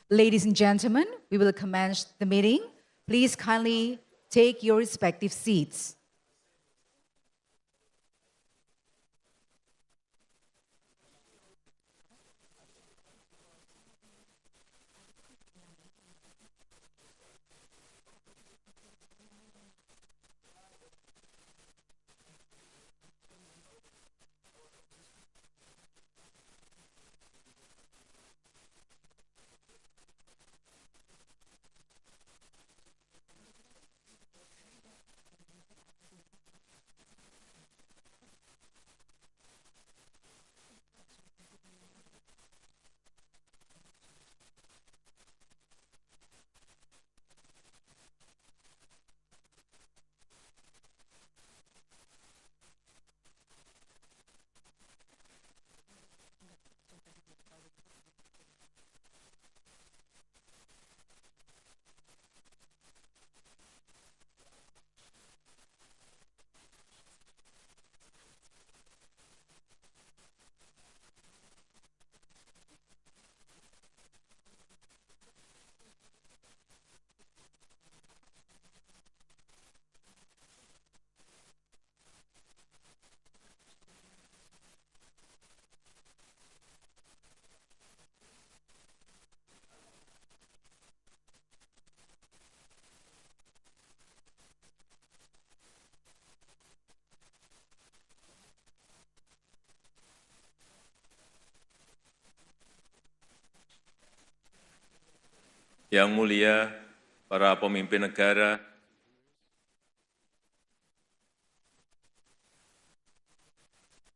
Ladies and gentlemen, we will commence the meeting. Please kindly take your respective seats. Yang mulia para pemimpin negara,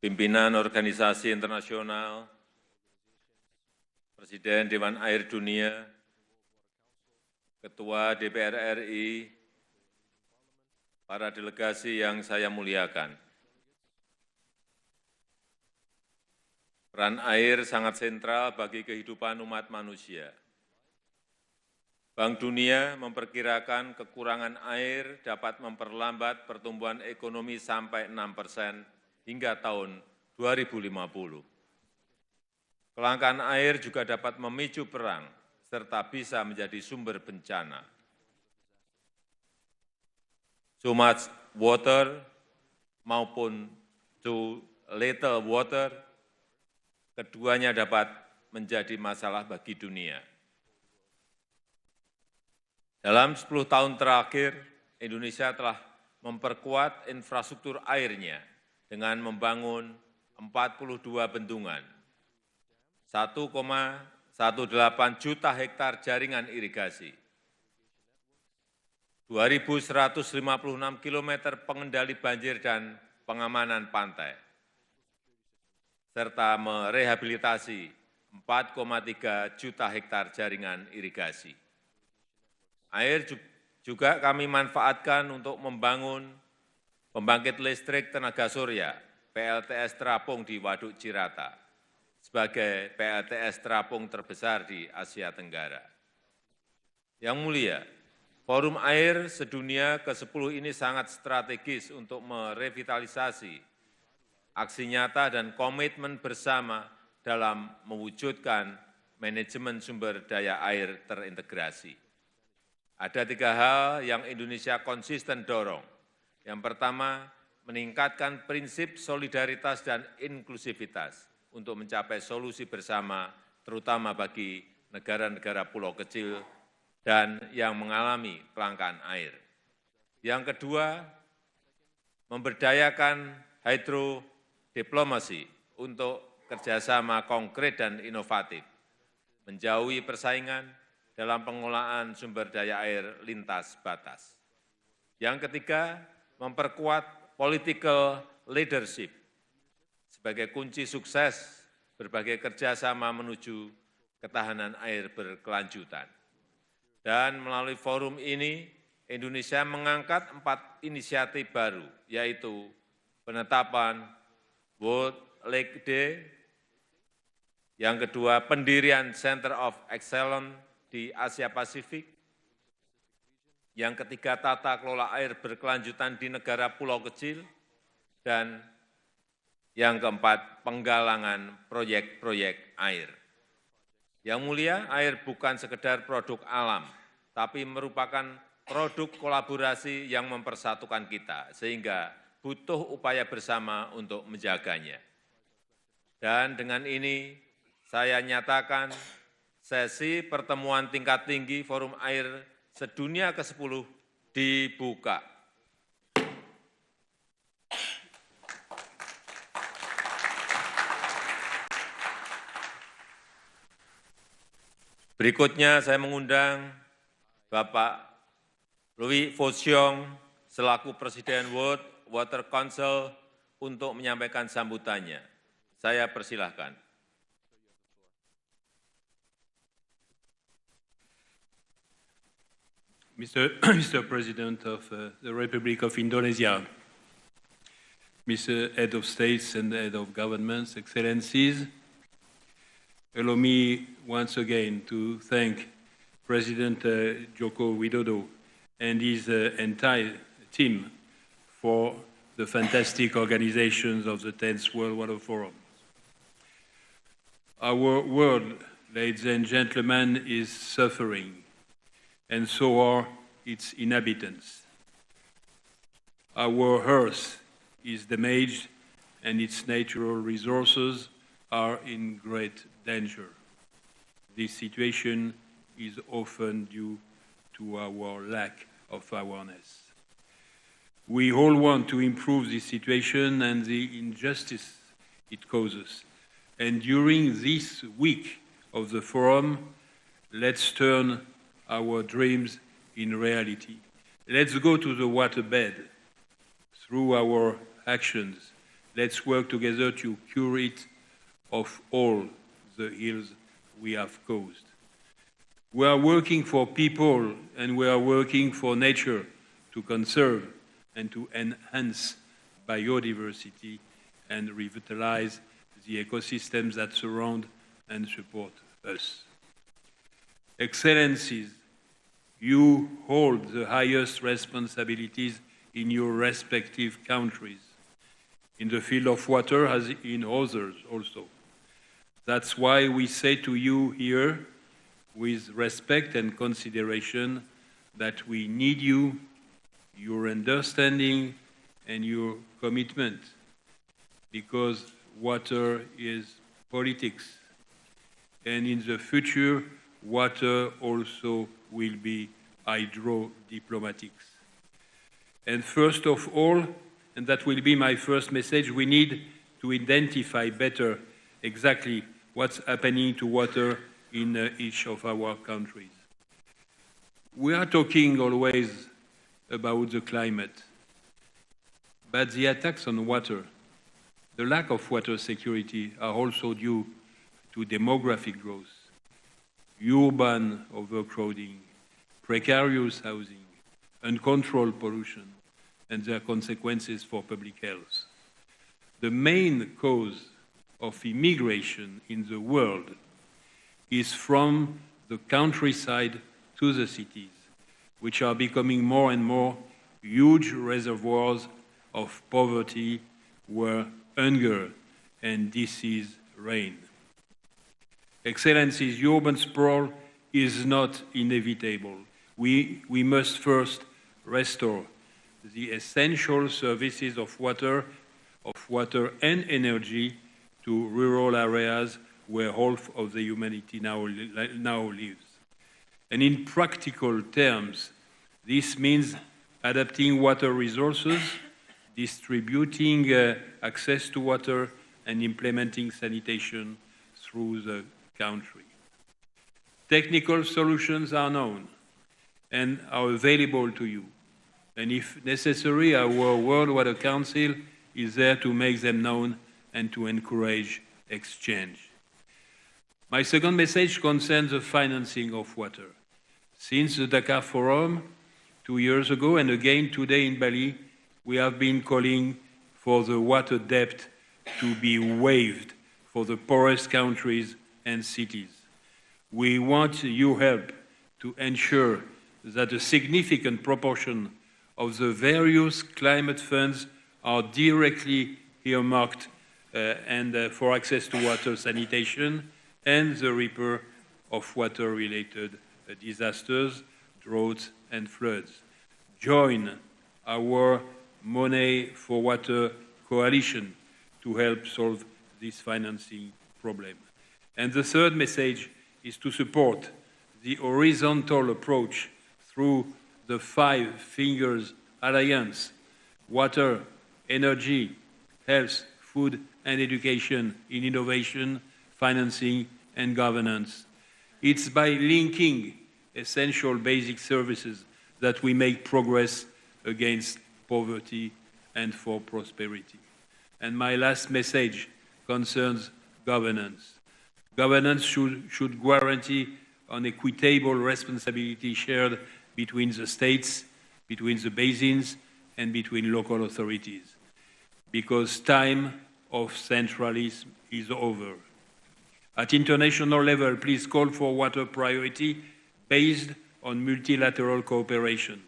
pimpinan organisasi internasional, Presiden Dewan Air Dunia, Ketua DPR RI, para delegasi yang saya muliakan. Peran air sangat sentral bagi kehidupan umat manusia. Bank Dunia memperkirakan kekurangan air dapat memperlambat pertumbuhan ekonomi sampai 6% hingga tahun 2050. Kelangkaan air juga dapat memicu perang, serta bisa menjadi sumber bencana. Too much water maupun too little water, keduanya dapat menjadi masalah bagi dunia. Dalam 10 tahun terakhir, Indonesia telah memperkuat infrastruktur airnya dengan membangun 42 bendungan, 1,18 juta hektar jaringan irigasi, 2.156 km pengendali banjir dan pengamanan pantai, serta merehabilitasi 4,3 juta hektar jaringan irigasi. Air juga kami manfaatkan untuk membangun pembangkit listrik tenaga surya, PLTS terapung di Waduk Cirata, sebagai PLTS terapung terbesar di Asia Tenggara. Yang mulia, Forum Air Sedunia ke-10 ini sangat strategis untuk merevitalisasi aksi nyata dan komitmen bersama dalam mewujudkan manajemen sumber daya air terintegrasi. Ada 3 hal yang Indonesia konsisten dorong. Yang pertama, meningkatkan prinsip solidaritas dan inklusivitas untuk mencapai solusi bersama, terutama bagi negara-negara pulau kecil dan yang mengalami kelangkaan air. Yang kedua, memberdayakan hydrodiplomasi untuk kerjasama konkret dan inovatif, menjauhi persaingan dalam pengelolaan sumber daya air lintas batas. Yang ketiga, memperkuat political leadership sebagai kunci sukses berbagai kerjasama menuju ketahanan air berkelanjutan. Dan melalui forum ini, Indonesia mengangkat 4 inisiatif baru, yaitu penetapan World Lake Day, yang kedua pendirian Center of Excellence di Asia Pasifik, yang ketiga tata kelola air berkelanjutan di negara pulau kecil, dan yang keempat penggalangan proyek-proyek air. Yang mulia, air bukan sekedar produk alam, tapi merupakan produk kolaborasi yang mempersatukan kita, sehingga butuh upaya bersama untuk menjaganya. Dan dengan ini, saya nyatakan sesi pertemuan tingkat tinggi Forum Air Sedunia ke-10 dibuka. Berikutnya saya mengundang Bapak Louis Fosiong selaku Presiden World Water Council untuk menyampaikan sambutannya. Saya persilahkan. Mr. President of the Republic of Indonesia, Mr. Head of States and Head of Governments, Excellencies, allow me once again to thank President Joko Widodo and his entire team for the fantastic organizations of the 10th World Water Forum. Our world, ladies and gentlemen, is suffering, and so are its inhabitants. Our Earth is damaged, and its natural resources are in great danger. This situation is often due to our lack of awareness. We all want to improve this situation and the injustice it causes. And during this week of the forum, let's turn our dreams in reality. Let's go to the waterbed through our actions. Let's work together to cure it of all the ills we have caused. We are working for people and we are working for nature to conserve and to enhance biodiversity and revitalize the ecosystems that surround and support us. Excellencies, you hold the highest responsibilities in your respective countries, in the field of water as in others also. That's why we say to you here, with respect and consideration, that we need you, your understanding and your commitment, because water is politics. And in the future, water also will be hydro-diplomatics. And first of all, and that will be my first message, we need to identify better exactly what's happening to water in each of our countries. We are talking always about the climate, but the attacks on water, the lack of water security are also due to demographic growth, urban overcrowding, precarious housing, uncontrolled pollution, and their consequences for public health. The main cause of immigration in the world is from the countryside to the cities, which are becoming more and more huge reservoirs of poverty where hunger and disease reign. Excellencies, urban sprawl is not inevitable. We must first restore the essential services of water and energy to rural areas where half of the humanity now lives. And in practical terms, this means adapting water resources, distributing access to water, and implementing sanitation through the country. Technical solutions are known and are available to you. And if necessary, our World Water Council is there to make them known and to encourage exchange. My second message concerns the financing of water. Since the Dakar Forum 2 years ago and again today in Bali, we have been calling for the water debt to be waived for the poorest countries and cities. We want your help to ensure that a significant proportion of the various climate funds are directly earmarked for access to water, sanitation, and the repair of water-related disasters, droughts, and floods. Join our Money for Water coalition to help solve this financing problem. And the third message is to support the horizontal approach through the Five Fingers Alliance: water, energy, health, food and education, in innovation, financing and governance. It's by linking essential basic services that we make progress against poverty and for prosperity. And my last message concerns governance. Governance should guarantee an equitable responsibility shared between the states, between the basins, and between local authorities, because time of centralism is over. At international level, please call for water priority based on multilateral cooperation,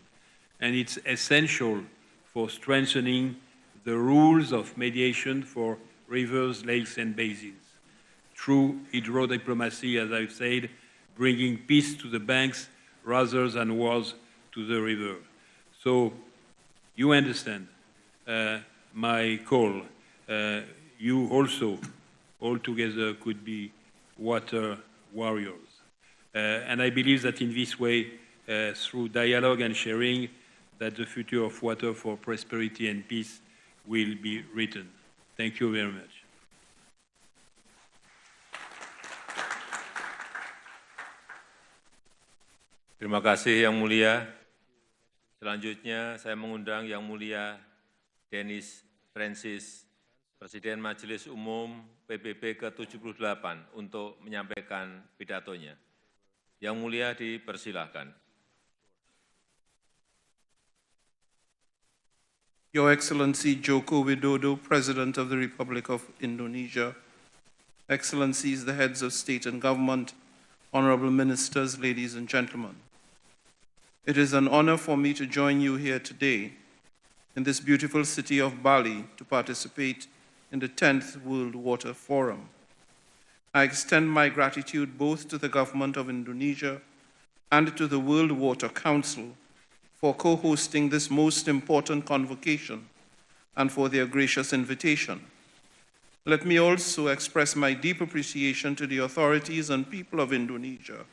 and it's essential for strengthening the rules of mediation for rivers, lakes, and basins. Through hydro-diplomacy, as I've said, bringing peace to the banks rather than wars to the river. So you understand my call. You also, all together, could be water warriors. And I believe that in this way, through dialogue and sharing, that the future of water for prosperity and peace will be written. Thank you very much. Terima kasih Yang Mulia. Selanjutnya saya mengundang Yang Mulia Dennis Francis, Presiden Majelis Umum PBB ke-78 untuk menyampaikan pidatonya. Yang Mulia dipersilahkan. Your Excellency Joko Widodo, President of the Republic of Indonesia, Excellencies, the heads of state and government, honorable ministers, ladies and gentlemen. It is an honor for me to join you here today in this beautiful city of Bali to participate in the 10th World Water Forum. I extend my gratitude both to the government of Indonesia and to the World Water Council for co-hosting this most important convocation and for their gracious invitation. Let me also express my deep appreciation to the authorities and people of Indonesia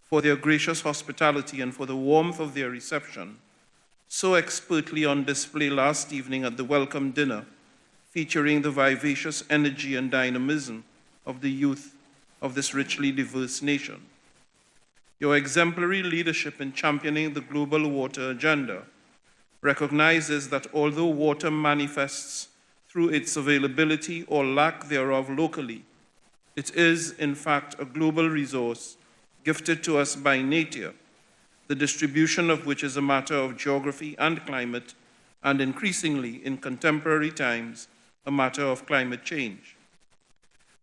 for their gracious hospitality and for the warmth of their reception, so expertly on display last evening at the welcome dinner, featuring the vivacious energy and dynamism of the youth of this richly diverse nation. Your exemplary leadership in championing the global water agenda recognizes that although water manifests through its availability or lack thereof locally, it is, in fact, a global resource gifted to us by nature, the distribution of which is a matter of geography and climate, and increasingly, in contemporary times, a matter of climate change.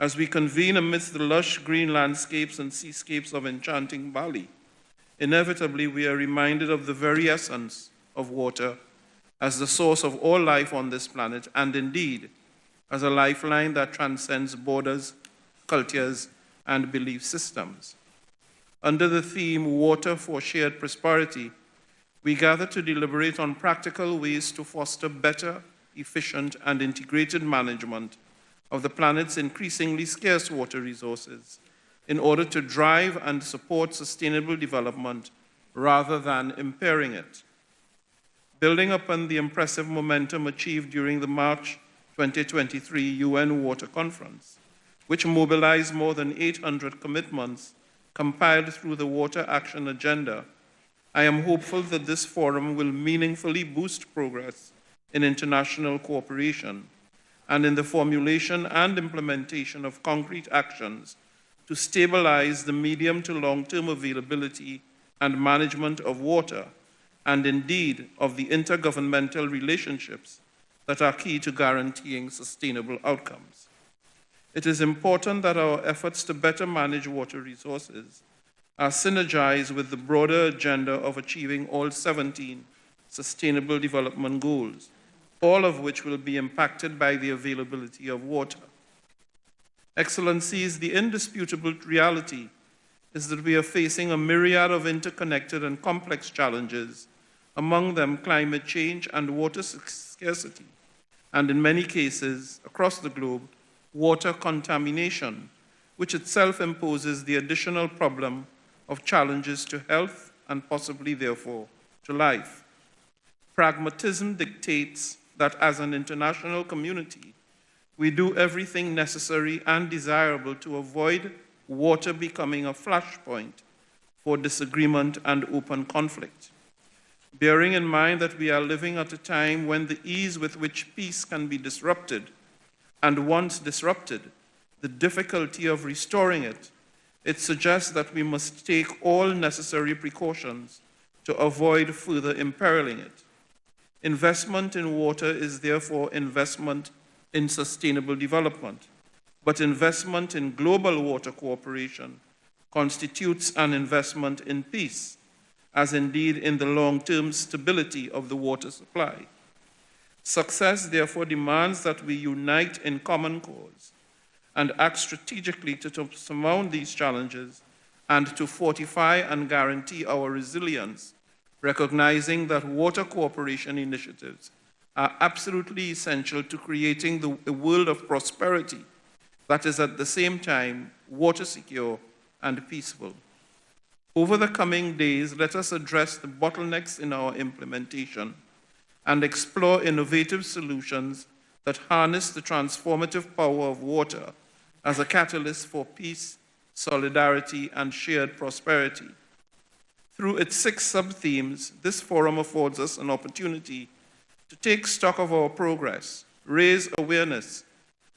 As we convene amidst the lush green landscapes and seascapes of enchanting Bali, inevitably we are reminded of the very essence of water as the source of all life on this planet, and indeed, as a lifeline that transcends borders, cultures, and belief systems. Under the theme, Water for Shared Prosperity, we gather to deliberate on practical ways to foster better, efficient, and integrated management of the planet's increasingly scarce water resources in order to drive and support sustainable development rather than impairing it. Building upon the impressive momentum achieved during the March 2023 UN Water Conference, which mobilized more than 800 commitments compiled through the Water Action Agenda, I am hopeful that this forum will meaningfully boost progress in international cooperation and in the formulation and implementation of concrete actions to stabilize the medium to long-term availability and management of water, and indeed of the intergovernmental relationships that are key to guaranteeing sustainable outcomes. It is important that our efforts to better manage water resources are synergized with the broader agenda of achieving all 17 Sustainable Development Goals, all of which will be impacted by the availability of water. Excellencies, the indisputable reality is that we are facing a myriad of interconnected and complex challenges, among them climate change and water scarcity, and in many cases across the globe, water contamination, which itself imposes the additional problem of challenges to health and possibly, therefore, to life. Pragmatism dictates that as an international community, we do everything necessary and desirable to avoid water becoming a flashpoint for disagreement and open conflict. Bearing in mind that we are living at a time when the ease with which peace can be disrupted, and once disrupted, the difficulty of restoring it, it suggests that we must take all necessary precautions to avoid further imperiling it. Investment in water is therefore investment in sustainable development, but investment in global water cooperation constitutes an investment in peace, as indeed in the long-term stability of the water supply. Success therefore demands that we unite in common cause and act strategically to surmount these challenges and to fortify and guarantee our resilience, recognizing that water cooperation initiatives are absolutely essential to creating a world of prosperity that is at the same time water secure and peaceful. Over the coming days, let us address the bottlenecks in our implementation and explore innovative solutions that harness the transformative power of water as a catalyst for peace, solidarity, and shared prosperity. Through its 6 sub-themes, this forum affords us an opportunity to take stock of our progress, raise awareness,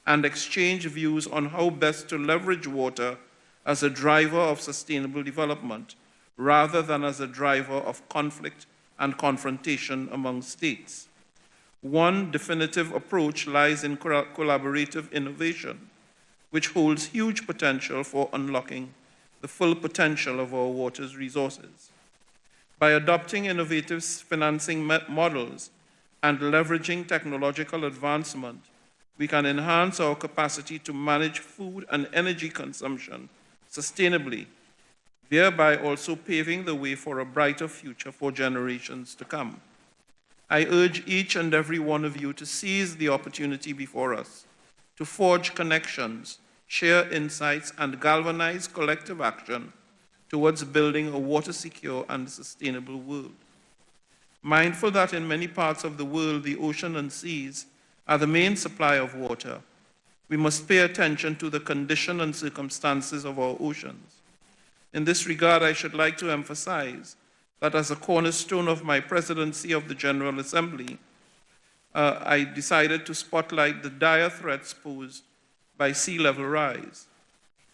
and exchange views on how best to leverage water as a driver of sustainable development, rather than as a driver of conflict and confrontation among states. One definitive approach lies in collaborative innovation, which holds huge potential for unlocking the full potential of our water's resources. By adopting innovative financing models and leveraging technological advancement, we can enhance our capacity to manage food and energy consumption sustainably, thereby also paving the way for a brighter future for generations to come. I urge each and every one of you to seize the opportunity before us, to forge connections, share insights, and galvanize collective action towards building a water-secure and sustainable world. Mindful that in many parts of the world, the ocean and seas are the main supply of water, we must pay attention to the condition and circumstances of our oceans. In this regard, I should like to emphasize that as a cornerstone of my presidency of the General Assembly, I decided to spotlight the dire threats posed by sea level rise.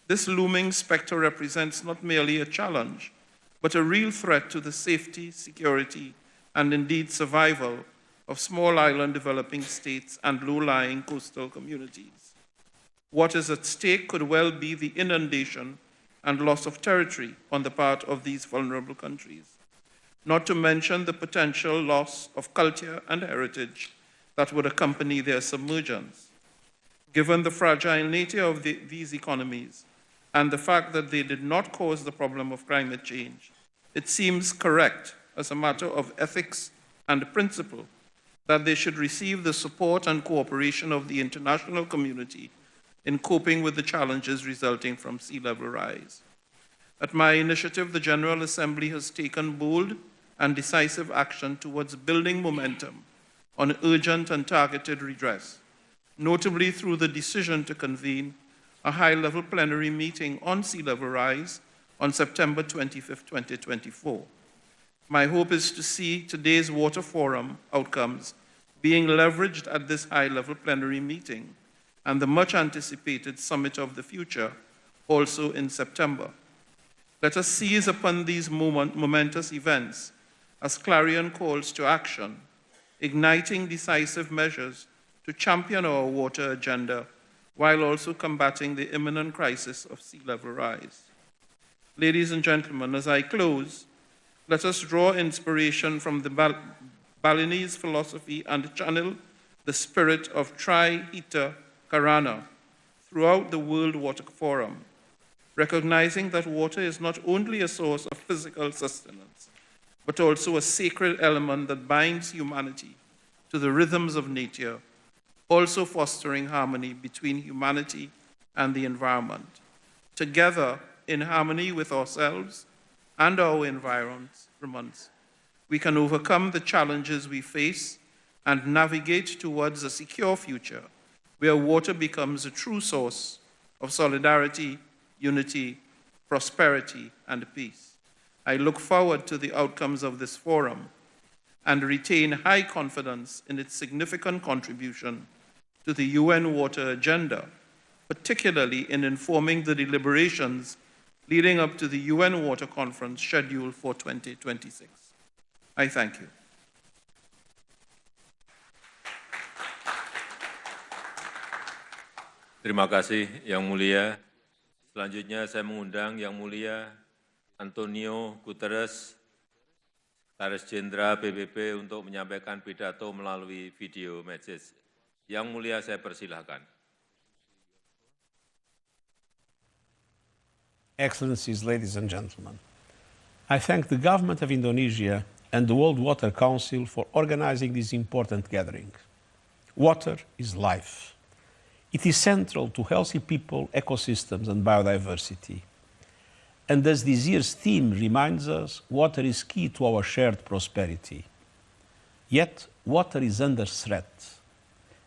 This looming specter represents not merely a challenge, but a real threat to the safety, security, and indeed survival of small island developing states and low-lying coastal communities. What is at stake could well be the inundation and loss of territory on the part of these vulnerable countries, not to mention the potential loss of culture and heritage that would accompany their submergence. Given the fragile nature of these economies and the fact that they did not cause the problem of climate change, it seems correct as a matter of ethics and principle that they should receive the support and cooperation of the international community in coping with the challenges resulting from sea level rise. At my initiative, the General Assembly has taken bold and decisive action towards building momentum on urgent and targeted redress, notably through the decision to convene a high-level plenary meeting on sea level rise on September 25, 2024. My hope is to see today's Water Forum outcomes being leveraged at this high-level plenary meeting and the much-anticipated Summit of the Future also in September. Let us seize upon these momentous events as clarion calls to action, igniting decisive measures to champion our water agenda while also combating the imminent crisis of sea level rise. Ladies and gentlemen, as I close, let us draw inspiration from the Balinese philosophy and channel the spirit of Tri Hita Karana throughout the World Water Forum. recognizing that water is not only a source of physical sustenance, but also a sacred element that binds humanity to the rhythms of nature, also fostering harmony between humanity and the environment. Together, in harmony with ourselves and our environments, we can overcome the challenges we face and navigate towards a secure future where water becomes a true source of solidarity, unity, prosperity, and peace. I look forward to the outcomes of this forum and retain high confidence in its significant contribution to the UN Water Agenda, particularly in informing the deliberations leading up to the UN Water Conference scheduled for 2026. I thank you. Terima kasih, Yang Mulia. Selanjutnya saya mengundang Yang Mulia Antonio Guterres, Sekretaris Jenderal PBB untuk menyampaikan pidato melalui video message. Yang Mulia, saya persilahkan. Excellencies, ladies and gentlemen, I thank the government of Indonesia and the World Water Council for organizing this important gathering. Water is life. It is central to healthy people, ecosystems, and biodiversity. And as this year's theme reminds us, water is key to our shared prosperity. Yet, water is under threat.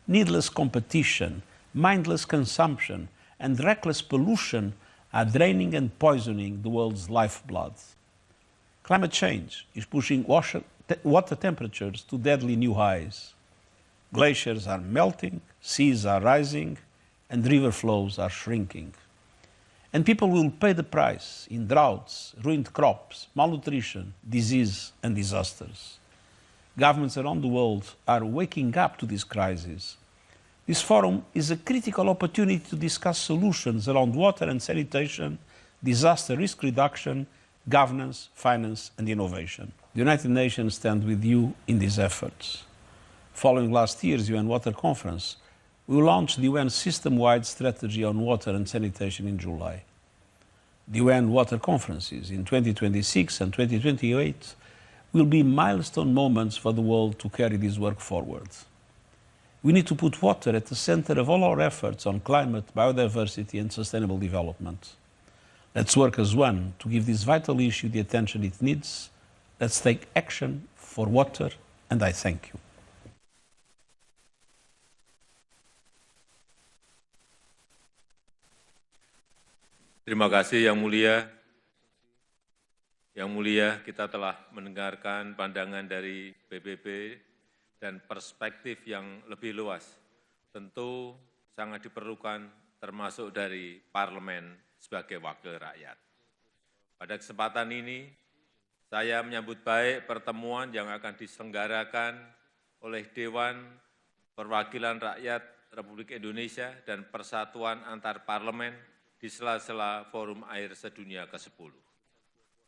Needless competition, mindless consumption, and reckless pollution are draining and poisoning the world's lifeblood. Climate change is pushing water temperatures to deadly new highs. Glaciers are melting, seas are rising, and river flows are shrinking. And people will pay the price in droughts, ruined crops, malnutrition, disease, and disasters. Governments around the world are waking up to this crisis. This forum is a critical opportunity to discuss solutions around water and sanitation, disaster risk reduction, governance, finance, and innovation. The United Nations stands with you in these efforts. Following last year's UN Water Conference, we launched the UN system-wide strategy on water and sanitation in July. The UN Water Conferences in 2026 and 2028 will be milestone moments for the world to carry this work forward. We need to put water at the center of all our efforts on climate, biodiversity, and sustainable development. Let's work as one to give this vital issue the attention it needs. Let's take action for water, and I thank you. Terima kasih Yang Mulia. Yang Mulia, kita telah mendengarkan pandangan dari PBB dan perspektif yang lebih luas. Tentu sangat diperlukan termasuk dari parlemen sebagai wakil rakyat. Pada kesempatan ini, saya menyambut baik pertemuan yang akan diselenggarakan oleh Dewan Perwakilan Rakyat Republik Indonesia dan Persatuan Antar Parlemen di sela-sela Forum Air Sedunia ke-10.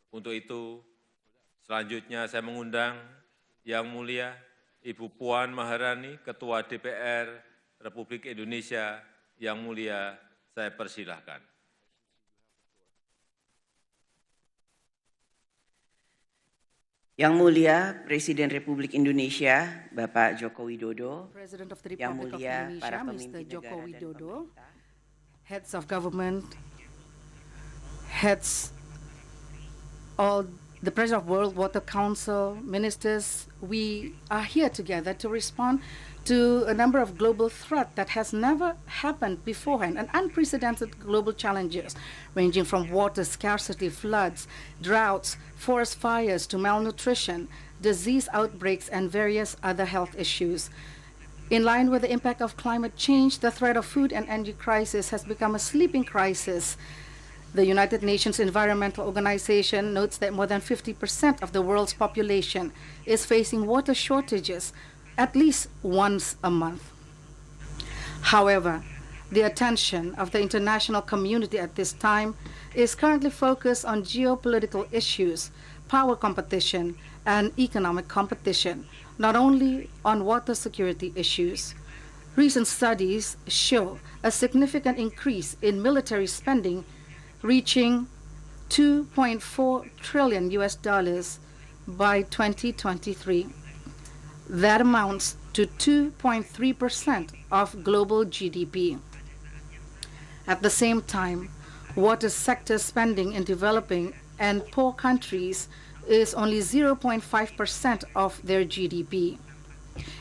Untuk itu, selanjutnya saya mengundang Yang Mulia Ibu Puan Maharani, Ketua DPR Republik Indonesia. Yang Mulia, saya persilahkan. Yang Mulia Presiden Republik Indonesia, Bapak Joko Widodo, President of the Yang Republic of Mulia Indonesia, para Mr. pemimpin Joko negara dan Widodo, pemerintah, heads of government, heads, all the President of World Water Council, ministers, we are here together to respond to a number of global threats that has never happened beforehand, and unprecedented global challenges ranging from water scarcity, floods, droughts, forest fires to malnutrition, disease outbreaks, and various other health issues. In line with the impact of climate change, the threat of food and energy crisis has become a sleeping crisis. The United Nations Environmental Organization notes that more than 50% of the world's population is facing water shortages at least once a month. However, the attention of the international community at this time is currently focused on geopolitical issues, power competition, and economic competition, not only on water security issues. Recent studies show a significant increase in military spending reaching 2.4 trillion US dollars by 2023. That amounts to 2.3% of global GDP. At the same time, water sector spending in developing and poor countries is only 0.5% of their GDP.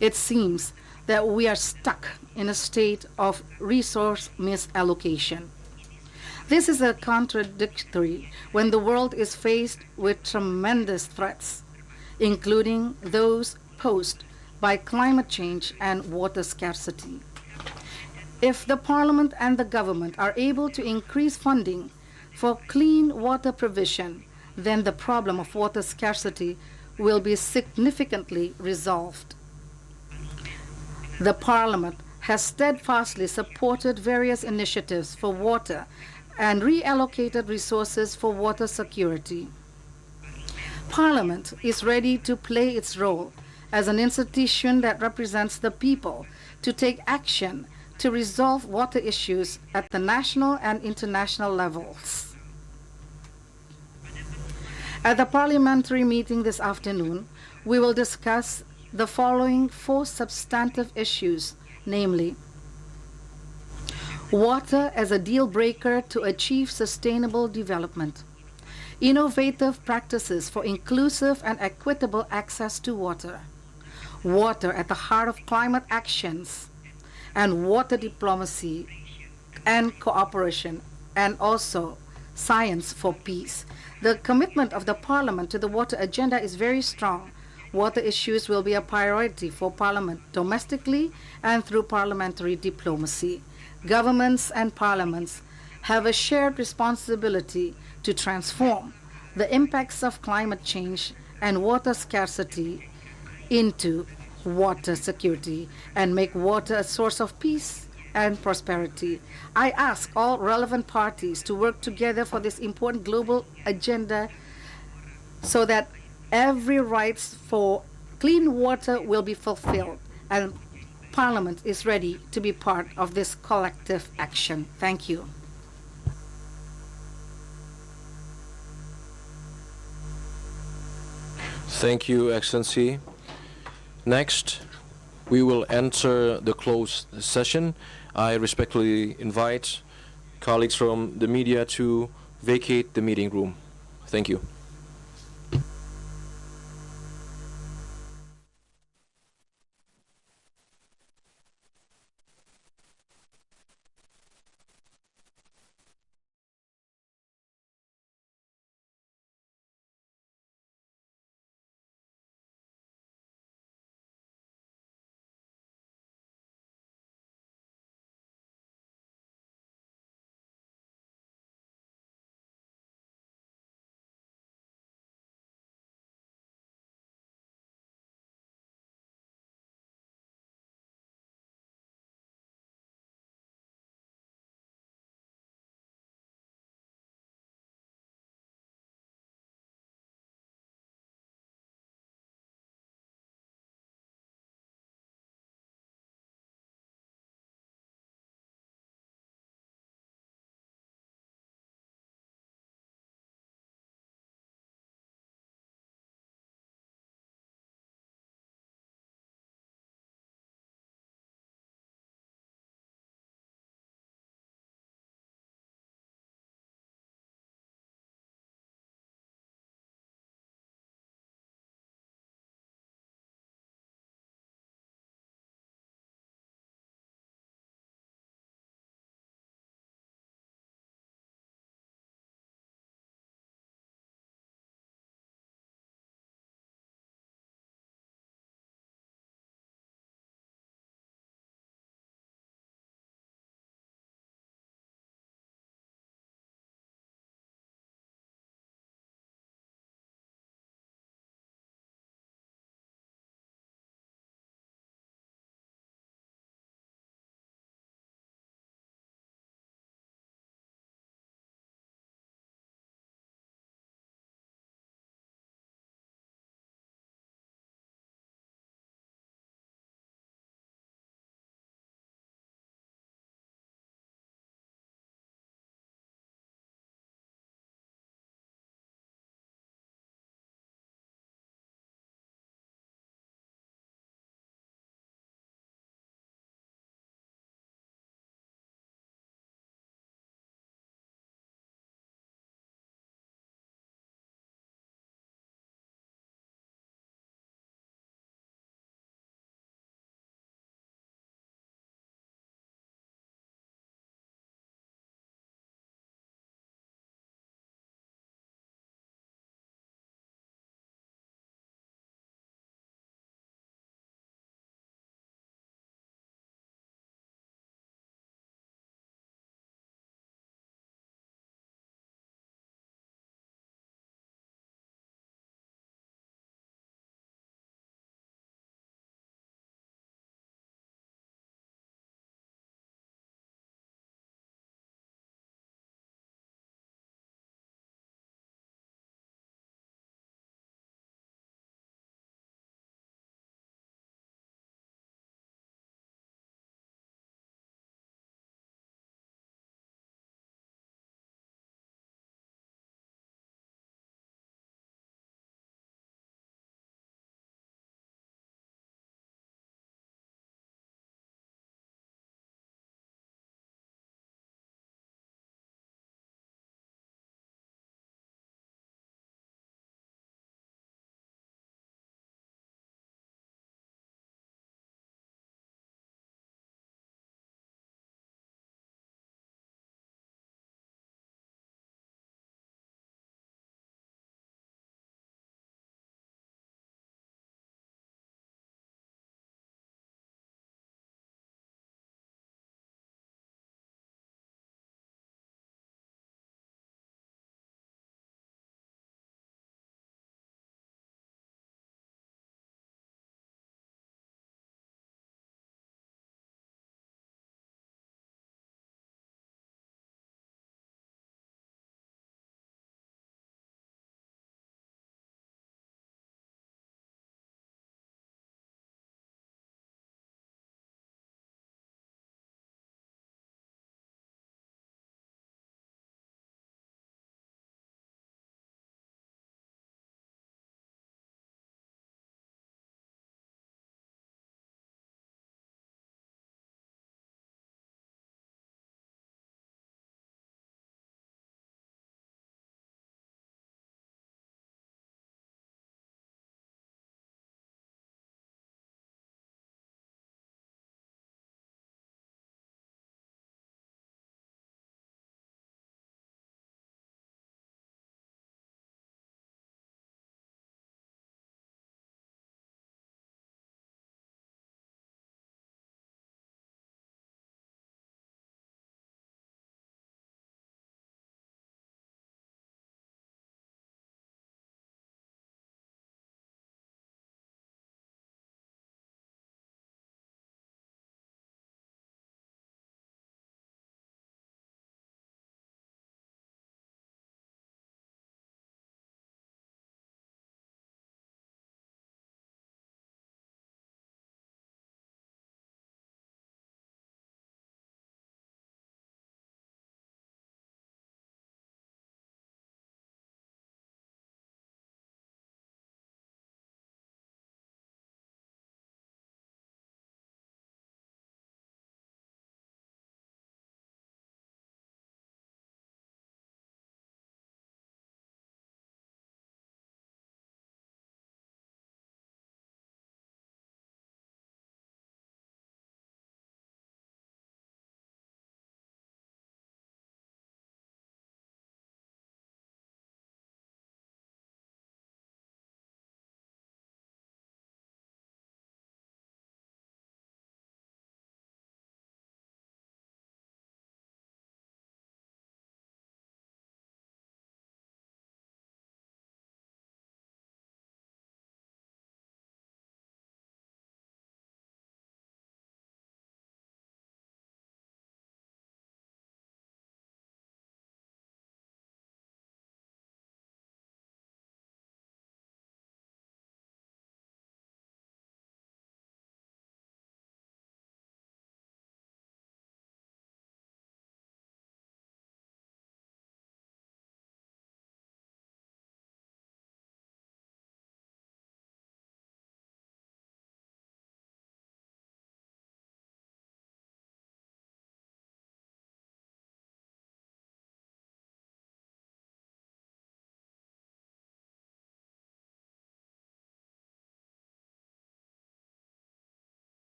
It seems that we are stuck in a state of resource misallocation. This is a contradictory when the world is faced with tremendous threats, including those posed by climate change and water scarcity. If the Parliament and the government are able to increase funding for clean water provision, then the problem of water scarcity will be significantly resolved. The Parliament has steadfastly supported various initiatives for water and reallocated resources for water security. Parliament is ready to play its role as an institution that represents the people to take action to resolve water issues at the national and international levels. At the parliamentary meeting this afternoon, we will discuss the following 4 substantive issues, namely, water as a deal breaker to achieve sustainable development, innovative practices for inclusive and equitable access to water, water at the heart of climate actions, and water diplomacy and cooperation, and also science for peace. The commitment of the Parliament to the water agenda is very strong. Water issues will be a priority for Parliament domestically and through parliamentary diplomacy. Governments and parliaments have a shared responsibility to transform the impacts of climate change and water scarcity into water security and make water a source of peace and prosperity. I ask all relevant parties to work together for this important global agenda so that every right for clean water will be fulfilled, and Parliament is ready to be part of this collective action. Thank you. Thank you, Excellency. Next, we will enter the closed session. I respectfully invite colleagues from the media to vacate the meeting room. Thank you.